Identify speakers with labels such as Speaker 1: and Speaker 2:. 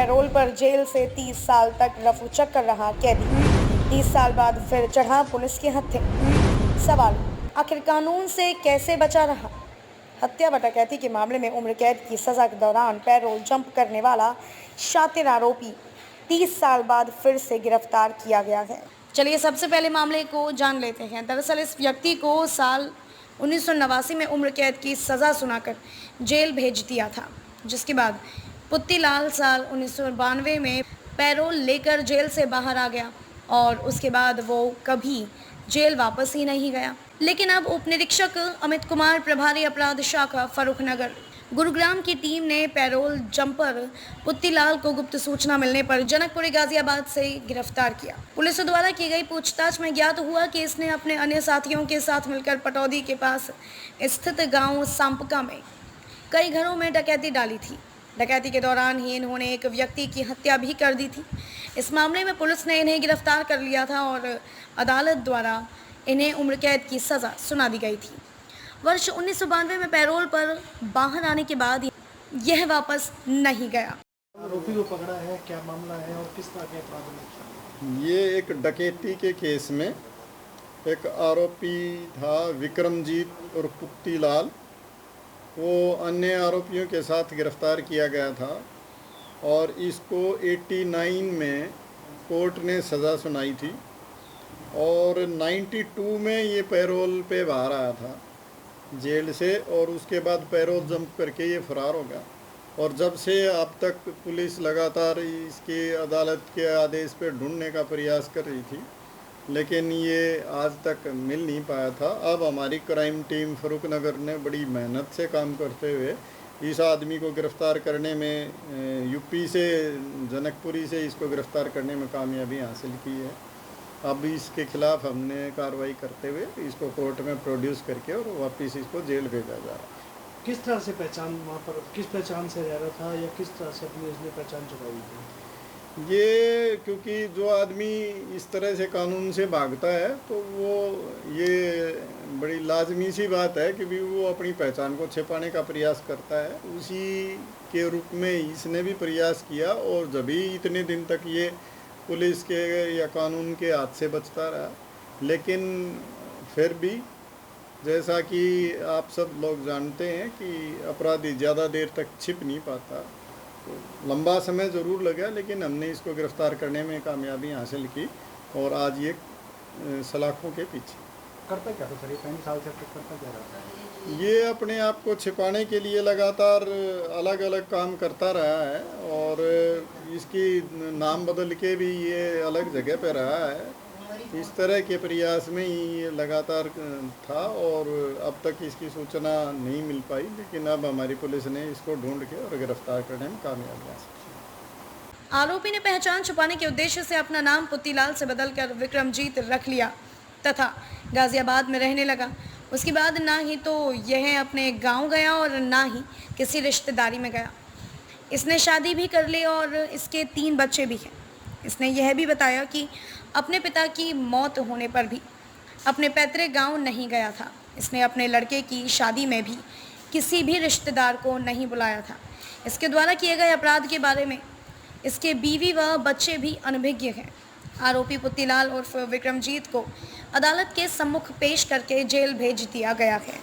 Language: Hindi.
Speaker 1: पैरोल पर जेल से 30 साल तक रफू चक्कर रहा कैदी। 30 साल बाद फिर चढ़ा पुलिस के हत्थे। सवाल, आखिर कानून से कैसे बचा रहा? हत्या व डकैती के मामले में उम्र कैद की सजा के दौरान पैरोल जंप करने वाला शातिर आरोपी 30 साल बाद फिर से गिरफ्तार किया गया है। चलिए सबसे पहले मामले को जान लेते हैं। दरअसल इस व्यक्ति को साल 1989 में उम्र कैद की सज़ा सुनाकर जेल भेज दिया था, जिसके बाद पुत्तीलाल साल 1992 में पैरोल लेकर जेल से बाहर आ गया और उसके बाद वो कभी जेल वापस ही नहीं गया। लेकिन अब उप निरीक्षक अमित कुमार, प्रभारी अपराध शाखा फर्रुखनगर, गुरुग्राम की टीम ने पैरोल जंपर पुत्तीलाल को गुप्त सूचना मिलने पर जनकपुरी गाजियाबाद से गिरफ्तार किया। पुलिस द्वारा की गई पूछताछ में ज्ञात हुआ कि इसने अपने अन्य साथियों के साथ मिलकर पटौदी के पास स्थित गांव सांपका में कई घरों में डकैती डाली थी। डकैती के दौरान ही इन्होंने एक व्यक्ति की हत्या भी कर दी थी। इस मामले में पुलिस ने इन्हें गिरफ्तार कर लिया था और अदालत द्वारा इन्हें उम्र कैद की सज़ा सुना दी गई थी। वर्ष 1992 में पैरोल पर बाहर आने के बाद यह वापस नहीं गया।
Speaker 2: आरोपी को पकड़ा है, क्या मामला है और किस तरह के अपराध में?
Speaker 3: ये एक डकैती के केस में एक आरोपी था विक्रमजीत और पुत्तीलाल, वो अन्य आरोपियों के साथ गिरफ्तार किया गया था और इसको 89 में कोर्ट ने सज़ा सुनाई थी और 92 में ये पैरोल पे बाहर आया था जेल से और उसके बाद पैरोल जंप करके ये फरार हो गया। और जब से अब तक पुलिस लगातार इसके अदालत के आदेश पे ढूंढने का प्रयास कर रही थी, लेकिन ये आज तक मिल नहीं पाया था। अब हमारी क्राइम टीम फर्रुखनगर ने बड़ी मेहनत से काम करते हुए इस आदमी को गिरफ़्तार करने में यूपी से, जनकपुरी से इसको गिरफ़्तार करने में कामयाबी हासिल की है। अब इसके खिलाफ हमने कार्रवाई करते हुए इसको कोर्ट में प्रोड्यूस करके और वापस इसको जेल भेजा जा रहा है।
Speaker 2: किस तरह से पहचान, वहाँ पर किस पहचान से रह रहा था या किस तरह से अपनी उसने पहचान छुपाई थी?
Speaker 3: ये क्योंकि जो आदमी इस तरह से कानून से भागता है तो वो ये बड़ी लाजमी सी बात है कि भी वो अपनी पहचान को छिपाने का प्रयास करता है। उसी के रूप में इसने भी प्रयास किया और जब भी इतने दिन तक ये पुलिस के या कानून के हाथ से बचता रहा, लेकिन फिर भी जैसा कि आप सब लोग जानते हैं कि अपराधी ज़्यादा देर तक छिप नहीं पाता, तो लंबा समय ज़रूर लगा, लेकिन हमने इसको गिरफ़्तार करने में कामयाबी हासिल की और आज ये सलाखों के पीछे।
Speaker 2: करता क्या था सर, 35 साल से करता क्या रहा है?
Speaker 3: ये अपने आप को छिपाने के लिए लगातार अलग अलग काम करता रहा है और इसकी नाम बदल के भी ये अलग जगह पे रहा है। इस तरह के प्रयास में ही ये लगातार था और अब तक इसकी सूचना नहीं मिल पाई, लेकिन अब हमारी पुलिस ने इसको ढूंढ के और गिरफ्तार करने में कामयाब हासिल की।
Speaker 1: आरोपी ने पहचान छुपाने के उद्देश्य से अपना नाम पुत्तीलाल से बदलकर विक्रमजीत रख लिया तथा गाजियाबाद में रहने लगा। उसके बाद ना ही तो यह अपने गांव गया और ना ही किसी रिश्तेदारी में गया। इसने शादी भी कर ली और इसके 3 बच्चे भी हैं। इसने यह भी बताया कि अपने पिता की मौत होने पर भी अपने पैतृक गांव नहीं गया था। इसने अपने लड़के की शादी में भी किसी भी रिश्तेदार को नहीं बुलाया था। इसके द्वारा किए गए अपराध के बारे में इसके बीवी व बच्चे भी अनभिज्ञ हैं। आरोपी पुत्तीलाल उर्फ विक्रमजीत को अदालत के सम्मुख पेश करके जेल भेज दिया गया है।